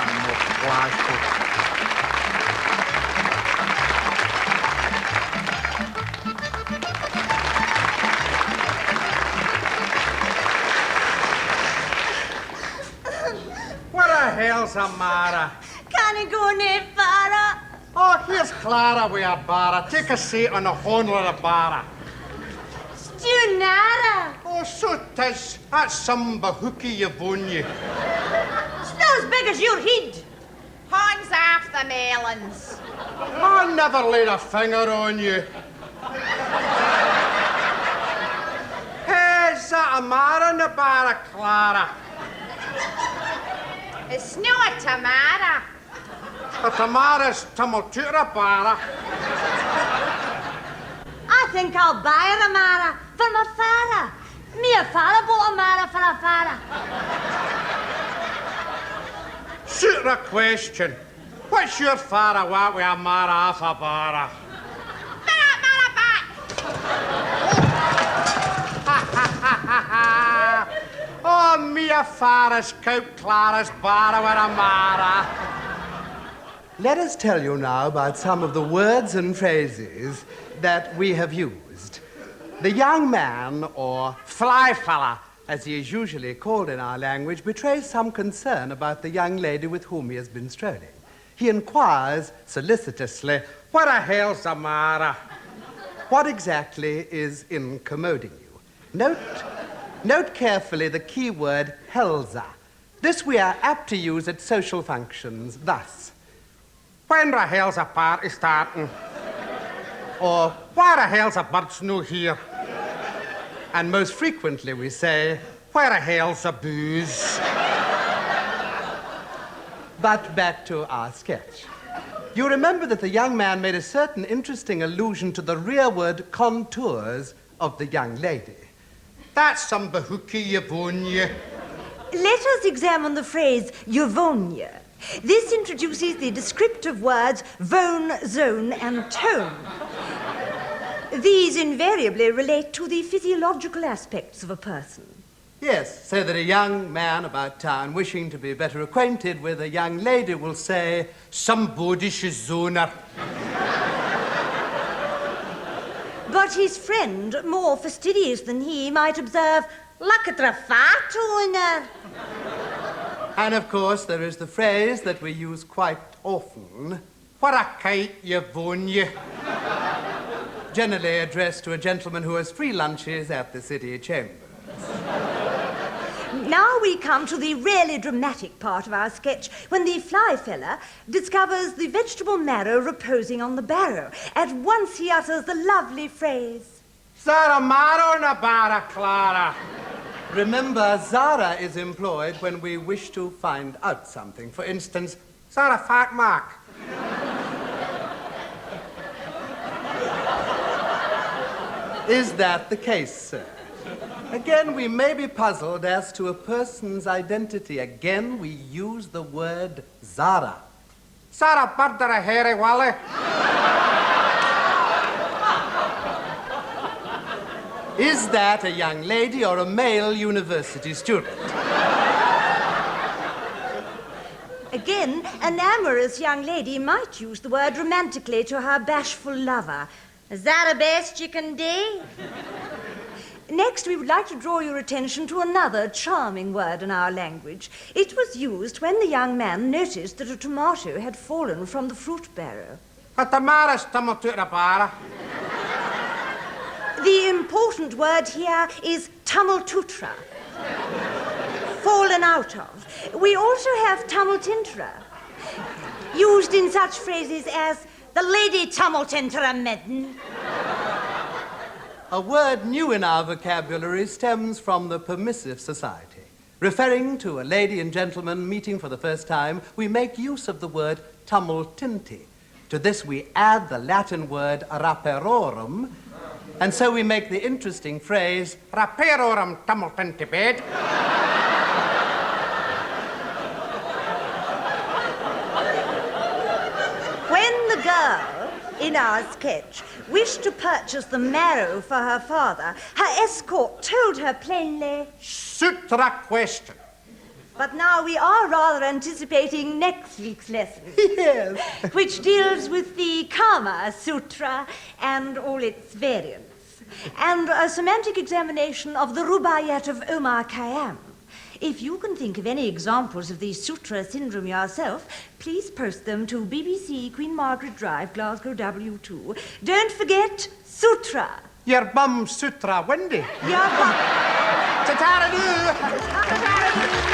Parliamo Glasgow. What the hell's a marra? Can I go near Farra? Oh, here's Clara with a barra. Take a seat on the horn of the barra. Stunara. Oh, so 'tis. That's some bahookie you've won you. It's not as big as your head. Hands off the melons. I never laid a finger on you. Hey, is that a marra in the barra, Clara? It's not a tamara. The tamara's tumultuara barra. I think I'll buy a marra for my Farra. Me a Farra bought a marra for a Farra. Shoot the question. What's your Farra want with a marra off a barra? Mara back. Oh, me a Farra's coat Clara's barra with a marra. Let us tell you now about some of the words and phrases that we have used. The young man, or fly fella, as he is usually called in our language, betrays some concern about the young lady with whom he has been strolling. He inquires solicitously, What the hell's a marra? what exactly is incommoding you? Note carefully the key word helza. This we are apt to use at social functions, thus. When the hell's a party starting? Or, Why the hell's a bird's no here? and most frequently we say, Where the hell's a booze? but back to our sketch. You remember that the young man made a certain interesting allusion to the rearward contours of the young lady. That's some bahookie you've won you. Let us examine the phrase Yavonia. This introduces the descriptive words vone, zone, and tone. These invariably relate to the physiological aspects of a person. Yes, so that a young man about town wishing to be better acquainted with a young lady will say, Somebody she's zoner. But his friend, more fastidious than he, might observe, look at the fat on her. and of course there is the phrase that we use quite often, What a kite you've won you. generally addressed to a gentleman who has free lunches at the city chamber. Now we come to the really dramatic part of our sketch, when the fly fella discovers the vegetable marrow reposing on the barrow. At once he utters the lovely phrase, Is that a marra in a barra, Clara? Remember, Zara is employed when we wish to find out something. For instance, Is that a fat mark? is that the case, sir? Again, we may be puzzled as to a person's identity. Again, we use the word Zara. Is that a bird or a hairy wally? Is that a young lady or a male university student? Again, an amorous young lady might use the word romantically to her bashful lover. Is that the best you can do? Next, we would like to draw your attention to another charming word in our language. It was used when the young man noticed that a tomato had fallen from the fruit barrow. A tamara's tumultuara barra. The important word here is tumultutra, fallen out of. We also have tumultintra, used in such phrases as the lady tumultintra midden. A word new in our vocabulary stems from the permissive society. Referring to a lady and gentleman meeting for the first time, we make use of the word tumultinti. To this we add the Latin word raperorum, and so we make the interesting phrase, Raperorum tumultinti bed. When the girl, in our sketch, wished to purchase the marrow for her father, her escort told her plainly, Shoot the question. But now we are rather anticipating next week's lesson. Yes. Which deals with the Kama Sutra and all its variants, and a semantic examination of the Rubaiyat of Omar Khayyam. If you can think of any examples of the Sutra syndrome yourself, please post them to BBC, Queen Margaret Drive, Glasgow W2. Don't forget Sutra. Your bum sutra windy. Your bum. Ta-ta-da-doo.